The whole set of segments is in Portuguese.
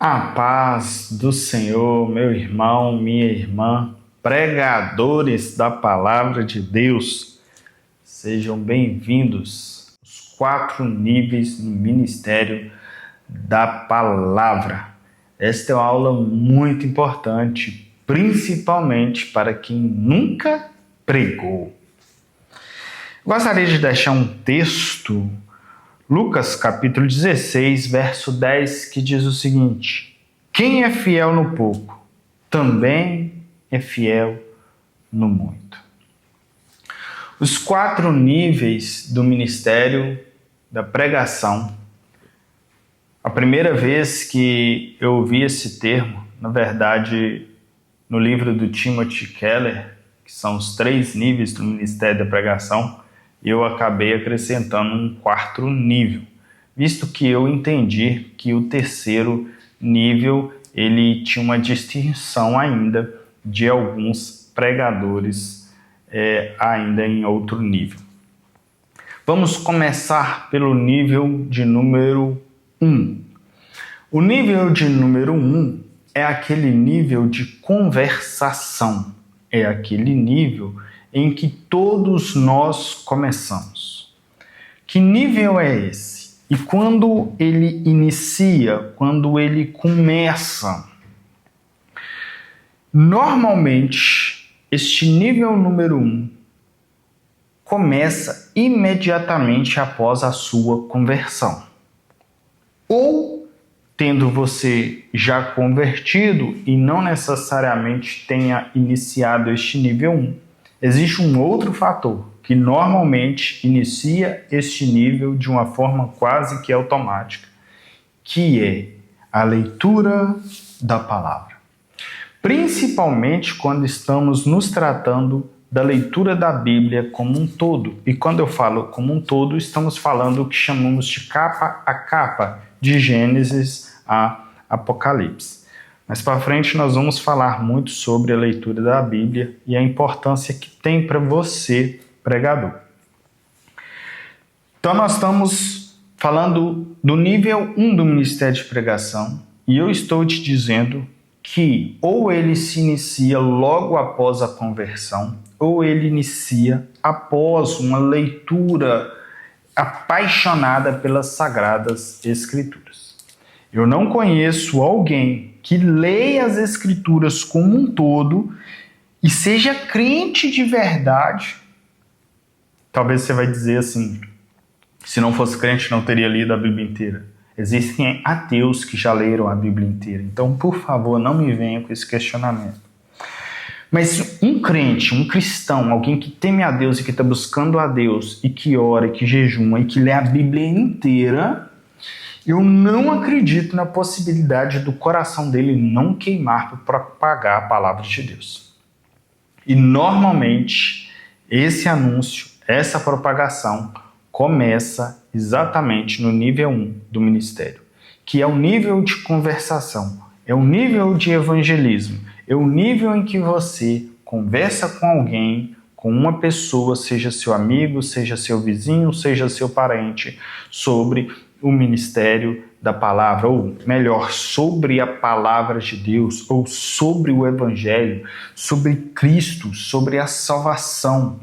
A paz do Senhor, meu irmão, minha irmã, pregadores da palavra de Deus, sejam bem-vindos aos 4 níveis no ministério da palavra. Esta é uma aula muito importante, principalmente para quem nunca pregou. Gostaria de deixar um texto, Lucas capítulo 16, verso 10, que diz o seguinte: quem é fiel no pouco, também é fiel no muito. Os 4 níveis do ministério da pregação. A primeira vez que eu ouvi esse termo, na verdade, no livro do Timothy Keller, que são os 3 níveis do ministério da pregação, eu acabei acrescentando um 4º nível, visto que eu entendi que o 3º nível ele tinha uma distinção ainda de alguns pregadores ainda em outro nível. Vamos começar pelo nível de número 1. O nível de número 1 é aquele nível de conversação, é aquele nível em que todos nós começamos. Que nível é esse? E quando ele inicia, quando ele começa? Normalmente, este nível número 1 começa imediatamente após a sua conversão. Ou tendo você já convertido e não necessariamente tenha iniciado este nível 1. Existe um outro fator que normalmente inicia este nível de uma forma quase que automática, que é a leitura da palavra. Principalmente quando estamos nos tratando da leitura da Bíblia como um todo. E quando eu falo como um todo, estamos falando o que chamamos de capa a capa, de Gênesis a Apocalipse. Mais para frente nós vamos falar muito sobre a leitura da Bíblia e a importância que tem para você, pregador. Então nós estamos falando do nível 1 do ministério de pregação e eu estou te dizendo que ou ele se inicia logo após a conversão ou ele inicia após uma leitura apaixonada pelas Sagradas Escrituras. Eu não conheço alguém que leia as Escrituras como um todo e seja crente de verdade. Talvez você vai dizer assim, se não fosse crente não teria lido a Bíblia inteira. Existem ateus que já leram a Bíblia inteira, então por favor não me venha com esse questionamento. Mas um crente, um cristão, alguém que teme a Deus e que está buscando a Deus e que ora, e que jejuma e que lê a Bíblia inteira, eu não acredito na possibilidade do coração dele não queimar para propagar a palavra de Deus. E normalmente esse anúncio, essa propagação começa exatamente no nível 1 do ministério, que é o nível de conversação, é o nível de evangelismo, é o nível em que você conversa com alguém, com uma pessoa, seja seu amigo, seja seu vizinho, seja seu parente, sobre o ministério da palavra, ou melhor, sobre a palavra de Deus, ou sobre o evangelho, sobre Cristo, sobre a salvação.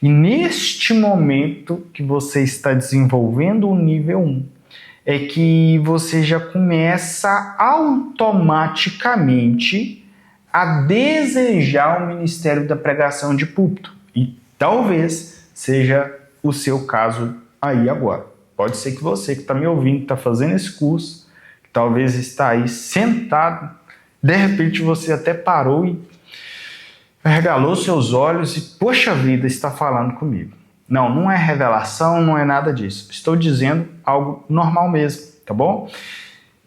E neste momento que você está desenvolvendo o nível 1, é que você já começa automaticamente a desejar o ministério da pregação de púlpito. E talvez seja o seu caso aí agora. Pode ser que você que está me ouvindo, está fazendo esse curso, que talvez está aí sentado, de repente você até parou e regalou seus olhos e, poxa vida, está falando comigo. Não é revelação, não é nada disso. Estou dizendo algo normal mesmo, tá bom?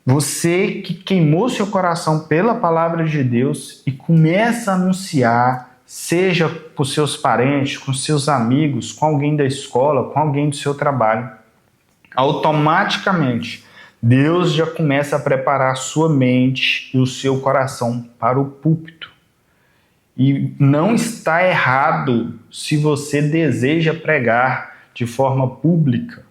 Você que queimou seu coração pela palavra de Deus e começa a anunciar, seja com seus parentes, com seus amigos, com alguém da escola, com alguém do seu trabalho, automaticamente Deus já começa a preparar a sua mente e o seu coração para o púlpito. E não está errado se você deseja pregar de forma pública.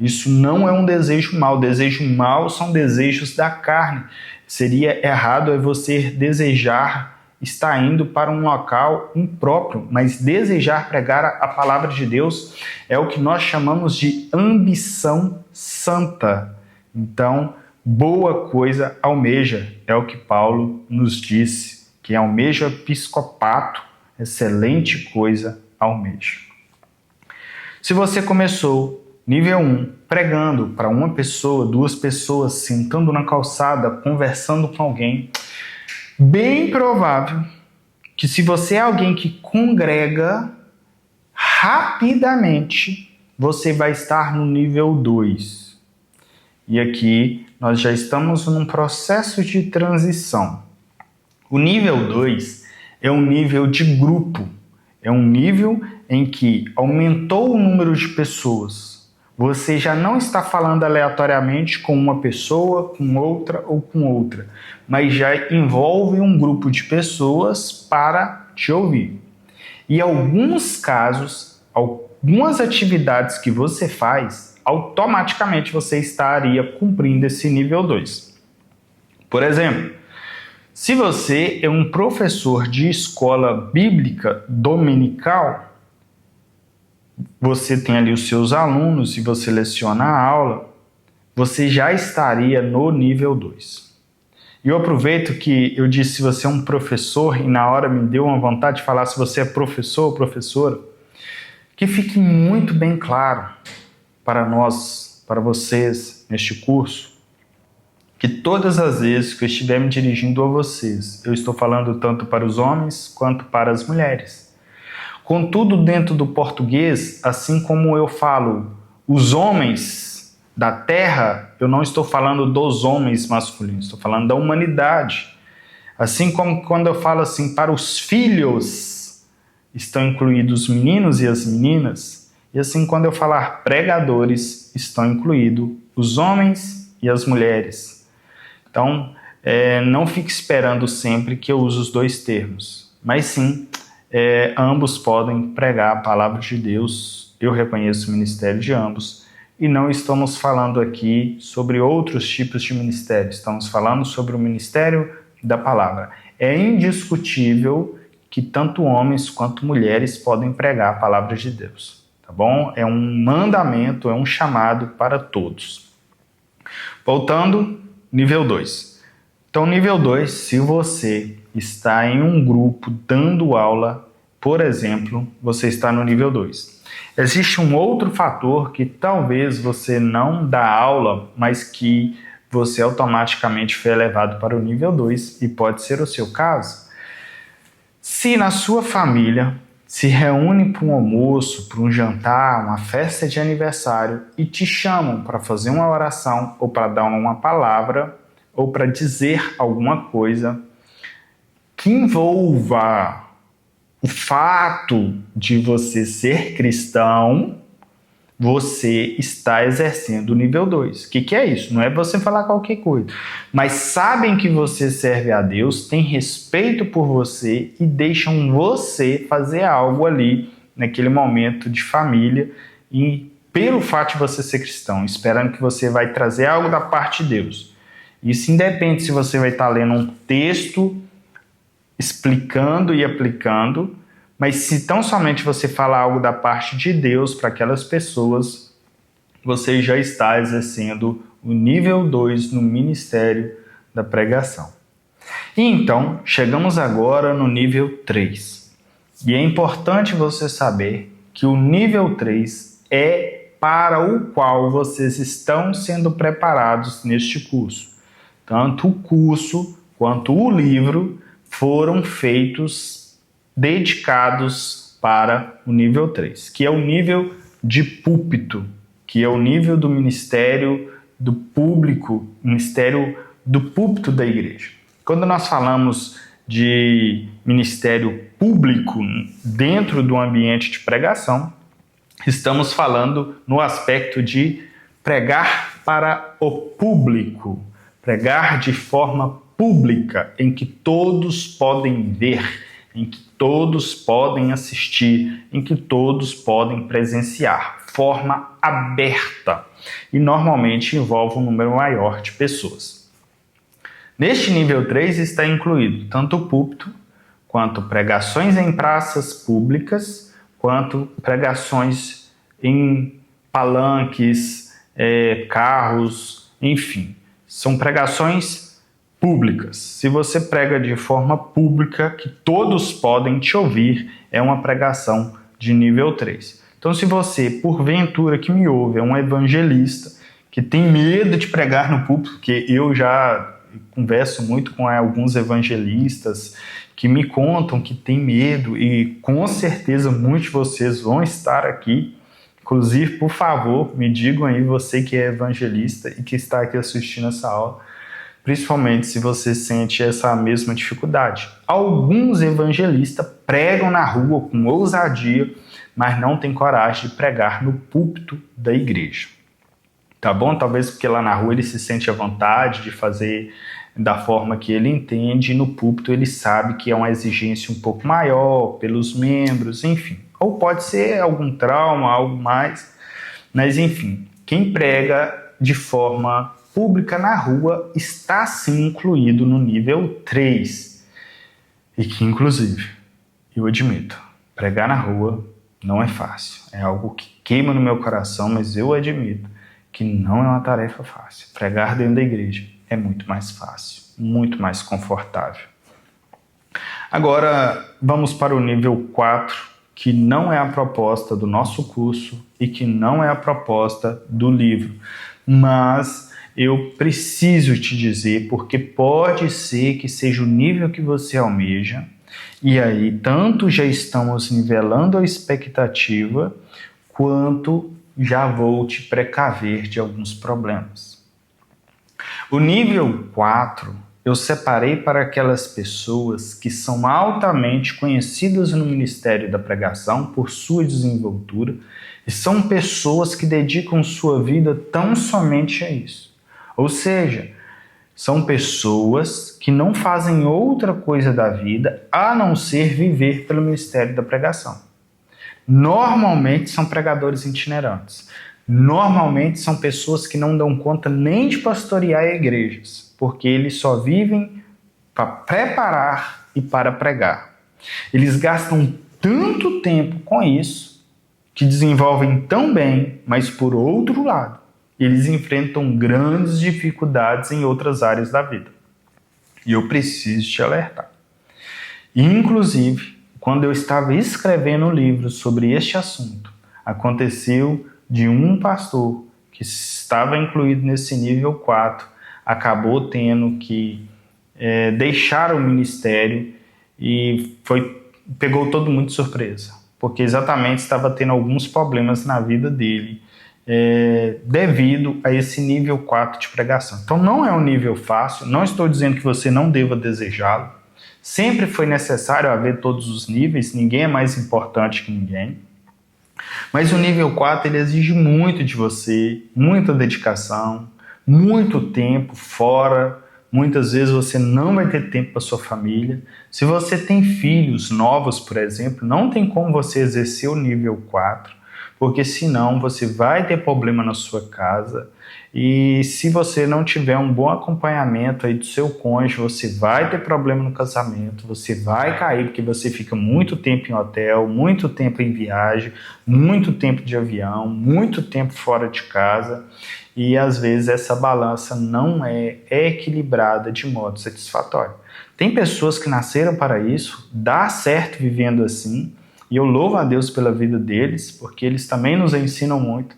Isso não é um desejo mau. Desejo mau são desejos da carne. Seria errado você desejar estar indo para um local impróprio, mas desejar pregar a palavra de Deus é o que nós chamamos de ambição santa. Então, boa coisa almeja, é o que Paulo nos disse, que almeja episcopato, excelente coisa almeja. Se você começou nível 1, pregando para uma pessoa, 2 pessoas, sentando na calçada, conversando com alguém, bem provável que se você é alguém que congrega, rapidamente você vai estar no nível 2. E aqui nós já estamos num processo de transição. O nível 2 é um nível de grupo, é um nível em que aumentou o número de pessoas. Você já não está falando aleatoriamente com uma pessoa, com outra ou com outra, mas já envolve um grupo de pessoas para te ouvir. E em alguns casos, algumas atividades que você faz, automaticamente você estaria cumprindo esse nível 2. Por exemplo, se você é um professor de escola bíblica dominical, você tem ali os seus alunos e você leciona a aula, você já estaria no nível 2. E eu aproveito que eu disse se você é um professor e na hora me deu uma vontade de falar se você é professor ou professora, que fique muito bem claro para nós, para vocês neste curso, que todas as vezes que eu estiver me dirigindo a vocês, eu estou falando tanto para os homens quanto para as mulheres. Contudo, dentro do português, assim como eu falo os homens da terra, eu não estou falando dos homens masculinos, estou falando da humanidade. Assim como quando eu falo assim, para os filhos, estão incluídos os meninos e as meninas, e assim quando eu falar pregadores, estão incluídos os homens e as mulheres. Então, não fique esperando sempre que eu use os 2 termos, mas sim, ambos podem pregar a palavra de Deus. Eu reconheço o ministério de ambos e não estamos falando aqui sobre outros tipos de ministério, estamos falando sobre o ministério da palavra. É indiscutível que tanto homens quanto mulheres podem pregar a palavra de Deus, tá bom? É um mandamento, é um chamado para todos. Voltando, nível 2. Então, nível 2, se você está em um grupo dando aula, por exemplo, você está no nível 2. Existe um outro fator que talvez você não dá aula, mas que você automaticamente foi elevado para o nível 2 e pode ser o seu caso. Se na sua família se reúne para um almoço, para um jantar, uma festa de aniversário e te chamam para fazer uma oração ou para dar uma palavra ou para dizer alguma coisa que envolva o fato de você ser cristão, você está exercendo o nível 2. O que é isso? Não é você falar qualquer coisa, mas sabem que você serve a Deus, têm respeito por você e deixam você fazer algo ali naquele momento de família e pelo fato de você ser cristão, esperando que você vai trazer algo da parte de Deus. Isso independe se você vai estar lendo um texto explicando e aplicando, mas se tão somente você falar algo da parte de Deus para aquelas pessoas, você já está exercendo o nível 2 no ministério da pregação. E então, chegamos agora no nível 3. E é importante você saber que o nível 3 é para o qual vocês estão sendo preparados neste curso. Tanto o curso quanto o livro foram feitos dedicados para o nível 3, que é o nível de púlpito, que é o nível do ministério do público, ministério do púlpito da igreja. Quando nós falamos de ministério público dentro do ambiente de pregação, estamos falando no aspecto de pregar para o público, pregar de forma pública, em que todos podem ver, em que todos podem assistir, em que todos podem presenciar, forma aberta, e normalmente envolve um número maior de pessoas. Neste nível 3 está incluído tanto o púlpito, quanto pregações em praças públicas, quanto pregações em palanques, carros, enfim. São pregações públicas. Se você prega de forma pública, que todos podem te ouvir, é uma pregação de nível 3. Então, se você, porventura que me ouve, é um evangelista que tem medo de pregar no púlpito, porque eu já converso muito com alguns evangelistas que me contam que tem medo, e com certeza muitos de vocês vão estar aqui. Inclusive, por favor, me digam aí, você que é evangelista e que está aqui assistindo essa aula, principalmente se você sente essa mesma dificuldade. Alguns evangelistas pregam na rua com ousadia, mas não têm coragem de pregar no púlpito da igreja. Tá bom? Talvez porque lá na rua ele se sente à vontade de fazer da forma que ele entende, e no púlpito ele sabe que é uma exigência um pouco maior pelos membros, enfim. Ou pode ser algum trauma, algo mais, mas enfim, quem prega de forma pública na rua está sim incluído no nível 3. E que, inclusive, eu admito, pregar na rua não é fácil. É algo que queima no meu coração, mas eu admito que não é uma tarefa fácil. Pregar dentro da igreja é muito mais fácil, muito mais confortável. Agora, vamos para o nível 4, que não é a proposta do nosso curso e que não é a proposta do livro. Mas eu preciso te dizer, porque pode ser que seja o nível que você almeja, e aí tanto já estamos nivelando a expectativa, quanto já vou te precaver de alguns problemas. O nível 4 eu separei para aquelas pessoas que são altamente conhecidas no ministério da pregação por sua desenvoltura, e são pessoas que dedicam sua vida tão somente a isso. Ou seja, são pessoas que não fazem outra coisa da vida a não ser viver pelo ministério da pregação. Normalmente são pregadores itinerantes. Normalmente são pessoas que não dão conta nem de pastorear igrejas, porque eles só vivem para preparar e para pregar. Eles gastam tanto tempo com isso, que desenvolvem tão bem, mas por outro lado, eles enfrentam grandes dificuldades em outras áreas da vida. E eu preciso te alertar. Inclusive, quando eu estava escrevendo um livro sobre este assunto, aconteceu de um pastor que estava incluído nesse nível 4, acabou tendo que deixar o ministério e pegou todo mundo de surpresa, porque exatamente estava tendo alguns problemas na vida dele devido a esse nível 4 de pregação. Então não é um nível fácil, não estou dizendo que você não deva desejá-lo, sempre foi necessário haver todos os níveis, ninguém é mais importante que ninguém. Mas o nível 4 ele exige muito de você, muita dedicação, muito tempo fora. Muitas vezes você não vai ter tempo para sua família. Se você tem filhos novos, por exemplo, não tem como você exercer o nível 4, porque senão você vai ter problema na sua casa. E se você não tiver um bom acompanhamento aí do seu cônjuge, você vai ter problema no casamento, você vai cair porque você fica muito tempo em hotel, muito tempo em viagem, muito tempo de avião, muito tempo fora de casa, e às vezes essa balança não é equilibrada de modo satisfatório. Tem pessoas que nasceram para isso, dá certo vivendo assim, e eu louvo a Deus pela vida deles, porque eles também nos ensinam muito,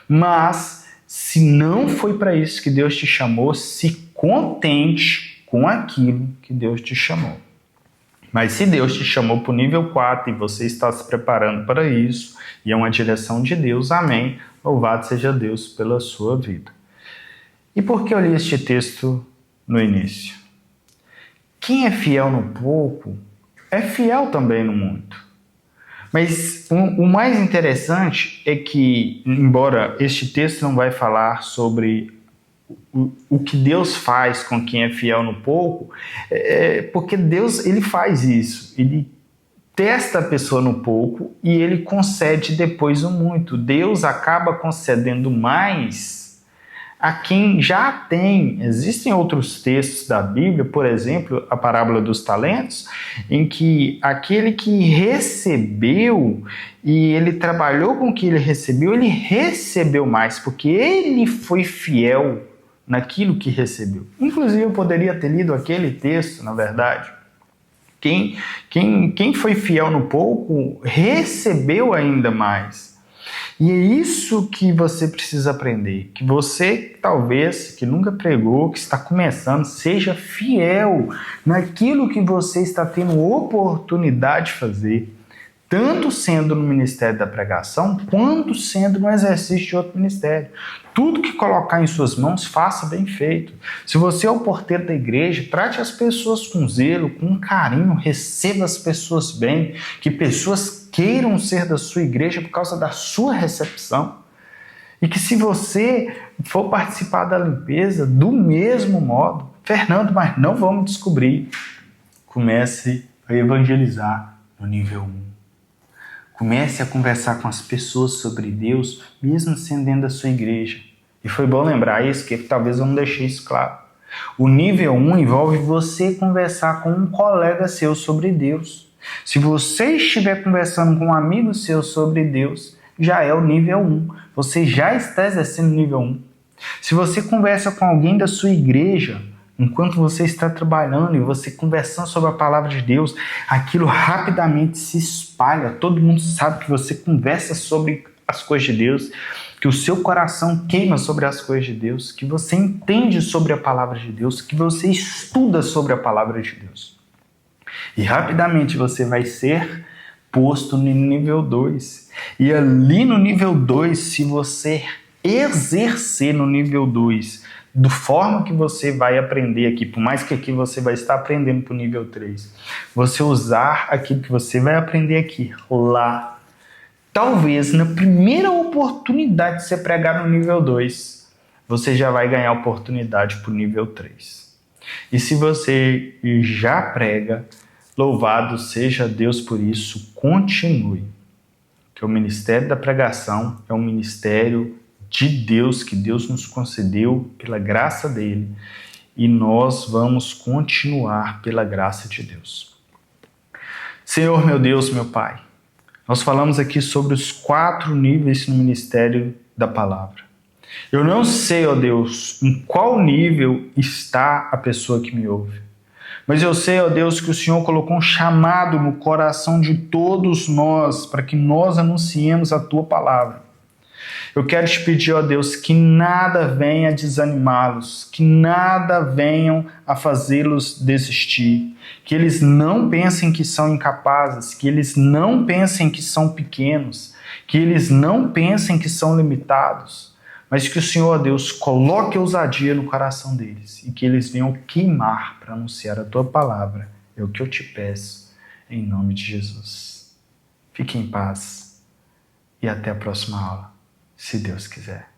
mas se não foi para isso que Deus te chamou, se contente com aquilo que Deus te chamou. Mas se Deus te chamou para o nível 4 e você está se preparando para isso, e é uma direção de Deus, amém, louvado seja Deus pela sua vida. E por que eu li este texto no início? Quem é fiel no pouco, é fiel também no muito. Mas o mais interessante é que, embora este texto não vai falar sobre o que Deus faz com quem é fiel no pouco, porque Deus, ele faz isso. Ele testa a pessoa no pouco e ele concede depois o muito. Deus acaba concedendo mais a quem já tem. Existem outros textos da Bíblia, por exemplo, a parábola dos talentos, em que aquele que recebeu e ele trabalhou com o que ele recebeu mais, porque ele foi fiel naquilo que recebeu. Inclusive, eu poderia ter lido aquele texto, na verdade. Quem foi fiel no pouco recebeu ainda mais. E é isso que você precisa aprender. Que você, talvez, que nunca pregou, que está começando, seja fiel naquilo que você está tendo oportunidade de fazer. Tanto sendo no ministério da pregação, quanto sendo no exercício de outro ministério. Tudo que colocar em suas mãos, faça bem feito. Se você é o porteiro da igreja, trate as pessoas com zelo, com carinho, receba as pessoas bem, que pessoas queiram ser da sua igreja por causa da sua recepção. E que se você for participar da limpeza, do mesmo modo, Fernando, mas não vamos descobrir. Comece a evangelizar no nível 1. Comece a conversar com as pessoas sobre Deus, mesmo sendo dentro da sua igreja. E foi bom lembrar isso, que talvez eu não deixei isso claro. O nível 1 envolve você conversar com um colega seu sobre Deus. Se você estiver conversando com um amigo seu sobre Deus, já é o nível 1. Você já está exercendo o nível 1. Se você conversa com alguém da sua igreja, enquanto você está trabalhando e você conversando sobre a palavra de Deus, aquilo rapidamente se espalha. Todo mundo sabe que você conversa sobre as coisas de Deus, que o seu coração queima sobre as coisas de Deus, que você entende sobre a palavra de Deus, que você estuda sobre a palavra de Deus. E rapidamente você vai ser posto no nível 2. E ali no nível 2, se você exercer no nível 2, da forma que você vai aprender aqui, por mais que aqui você vai estar aprendendo para o nível 3, você usar aquilo que você vai aprender aqui, lá, talvez na primeira oportunidade de você pregar no nível 2, você já vai ganhar oportunidade para o nível 3. E se você já prega, louvado seja Deus por isso, continue. Que o ministério da pregação é um ministério de Deus, que Deus nos concedeu pela graça dele, e nós vamos continuar pela graça de Deus. Senhor, meu Deus, meu Pai, nós falamos aqui sobre os 4 níveis no ministério da palavra. Eu não sei, ó Deus, em qual nível está a pessoa que me ouve, mas eu sei, ó Deus, que o Senhor colocou um chamado no coração de todos nós para que nós anunciemos a Tua palavra. Eu quero te pedir, ó Deus, que nada venha desanimá-los, que nada venham a fazê-los desistir, que eles não pensem que são incapazes, que eles não pensem que são pequenos, que eles não pensem que são limitados, mas que o Senhor, ó Deus, coloque ousadia no coração deles e que eles venham queimar para anunciar a Tua palavra. É o que eu te peço, em nome de Jesus. Fique em paz e até a próxima aula, se Deus quiser.